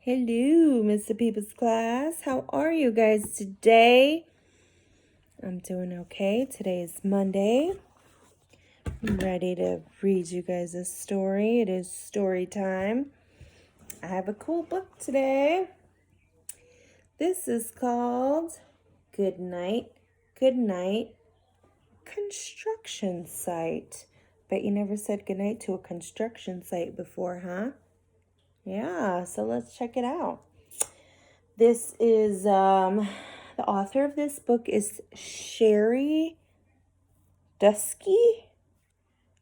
Hello, Mr. People's class. How are you guys today? I'm doing okay. Today is Monday. I'm ready to read you guys a story. It is story time. I have a cool book today. This is called Goodnight, Goodnight, Construction Site. Bet you never said goodnight to a construction site before, huh? Yeah, so let's check it out. This is, the author of this book is Sherri Dusky.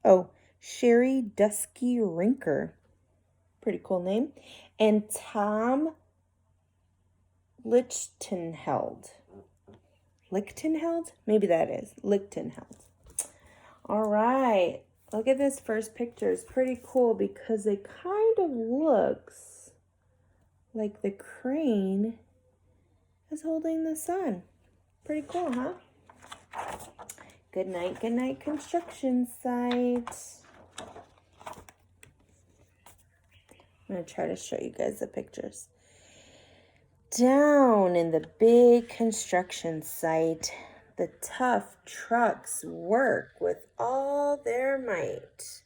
Oh, Sherri Dusky Rinker. Pretty cool name. And Tom Lichtenheld. Lichtenheld? Maybe that is. Lichtenheld. All right. Look at this first picture. It's pretty cool because it kind of looks like the crane is holding the sun. Pretty cool, huh? Good night, construction site. I'm going to try to show you guys the pictures. Down in the big construction site, the tough trucks work with all their might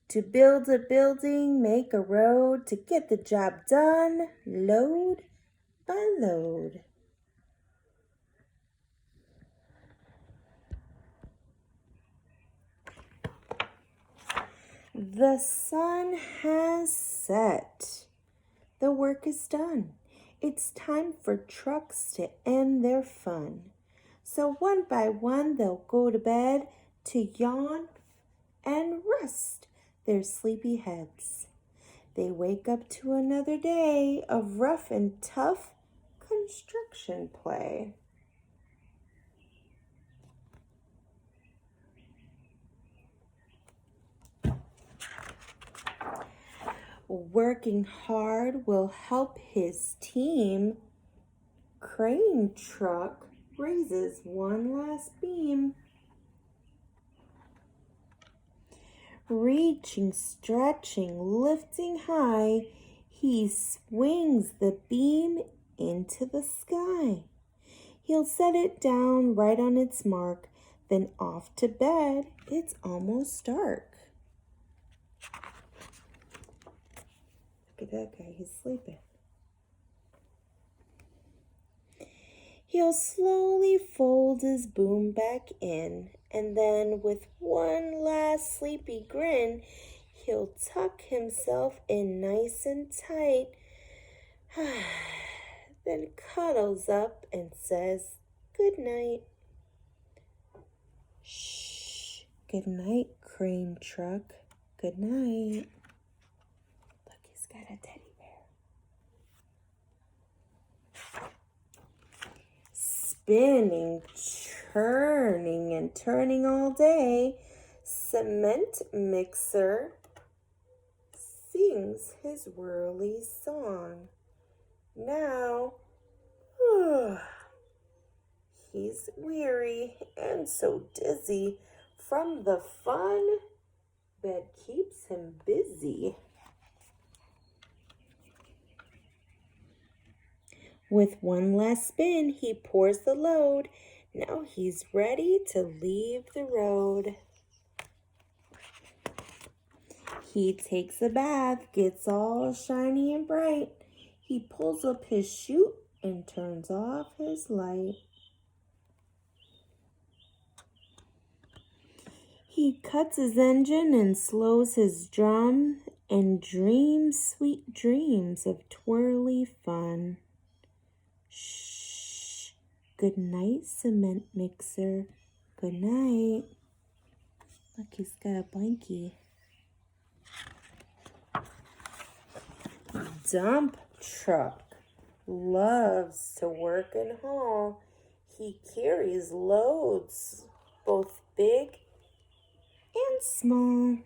to build a building, make a road, to get the job done, load by load. The sun has set. The work is done. It's time for trucks to end their fun. So one by one they'll go to bed to yawn and rest their sleepy heads. They wake up to another day of rough and tough construction play. Working hard will help his team. Crane truck raises one last beam. Reaching, stretching, lifting high, he swings the beam into the sky. He'll set it down right on its mark, then off to bed. It's almost dark. Look at that guy, he's sleeping. He'll slowly fold his boom back in, and then with one last sleepy grin, he'll tuck himself in nice and tight, then cuddles up and says, "Good night." Shh, good night, crane truck. Good night. Look, he's got a teddy bear. Spinning, churning, and turning all day, cement mixer sings his whirly song. Now, he's weary and so dizzy from the fun. Bed keeps him busy. With one last spin, he pours the load. Now he's ready to leave the road. He takes a bath, gets all shiny and bright. He pulls up his chute and turns off his light. He cuts his engine and slows his drum and dreams sweet dreams of twirly fun. Shh. Good night, cement mixer. Good night. Look, he's got a blankie. Dump truck loves to work and haul. He carries loads, both big and small.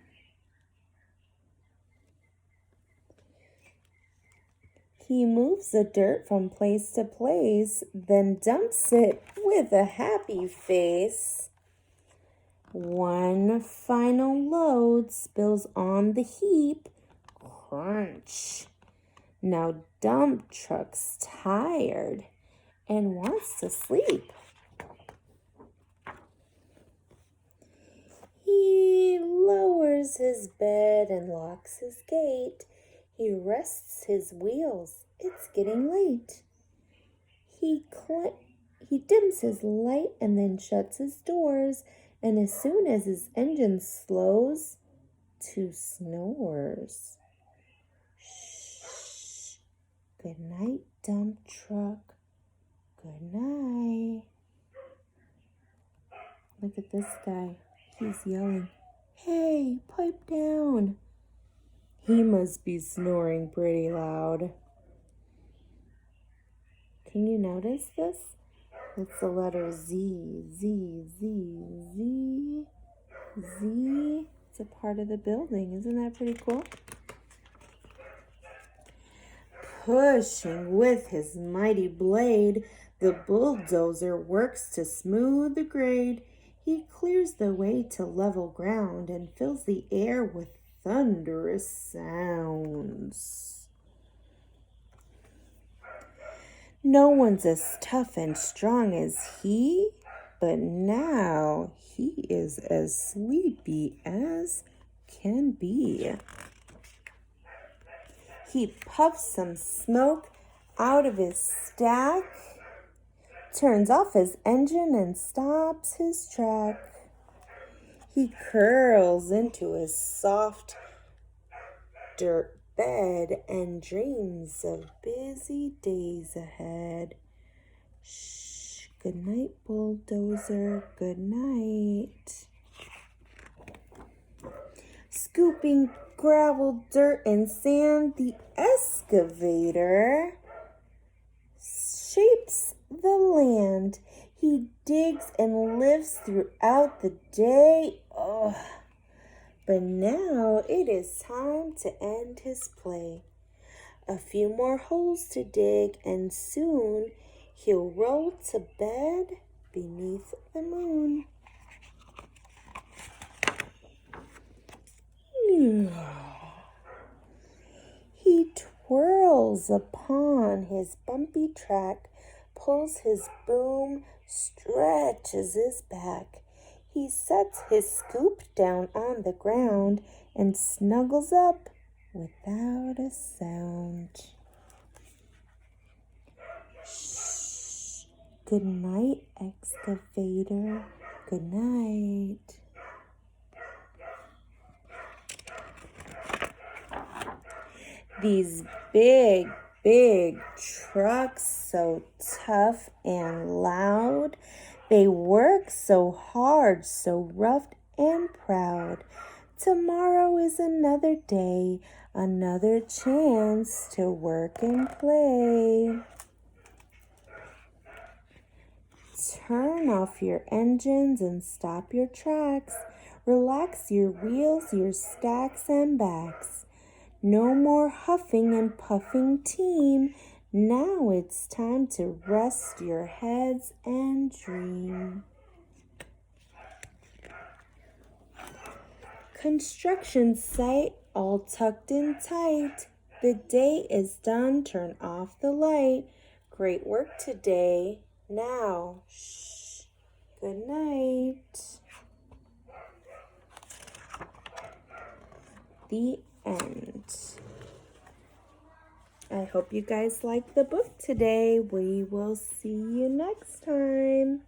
He moves the dirt from place to place, then dumps it with a happy face. One final load spills on the heap. Crunch. Now dump truck's tired and wants to sleep. He lowers his bed and locks his gate. He rests his wheels. It's getting late. He dims his light and then shuts his doors. And as soon as his engine slows to snores. Shh. Good night, dump truck. Good night. Look at this guy. He's yelling, "Hey, pipe down." He must be snoring pretty loud. Can you notice this? It's the letter Z, Z, Z, Z, Z. It's a part of the building. Isn't that pretty cool? Pushing with his mighty blade, the bulldozer works to smooth the grade. He clears the way to level ground and fills the air with thunderous sounds. No one's as tough and strong as he, but now he is as sleepy as can be. He puffs some smoke out of his stack, turns off his engine and stops his track. He curls into his soft dirt bed and dreams of busy days ahead. Shh, good night, bulldozer, good night. Scooping gravel, dirt, and sand, the excavator shapes the land. He digs and lifts throughout the day. But now it is time to end his play. A few more holes to dig, and soon he'll roll to bed beneath the moon. He twirls upon his bumpy track, pulls his boom, stretches his back. He sets his scoop down on the ground and snuggles up without a sound. Shh. Good night, excavator. Good night. These big trucks, so tough and loud. They work so hard, so rough and proud. Tomorrow is another day, another chance to work and play. Turn off your engines and stop your tracks. Relax your wheels, your stacks and backs. No more huffing and puffing, team. Now it's time to rest your heads and dream. Construction site all tucked in tight. The day is done, turn off the light. Great work today. Now, shh, good night. The end. I hope you guys liked the book today. We will see you next time.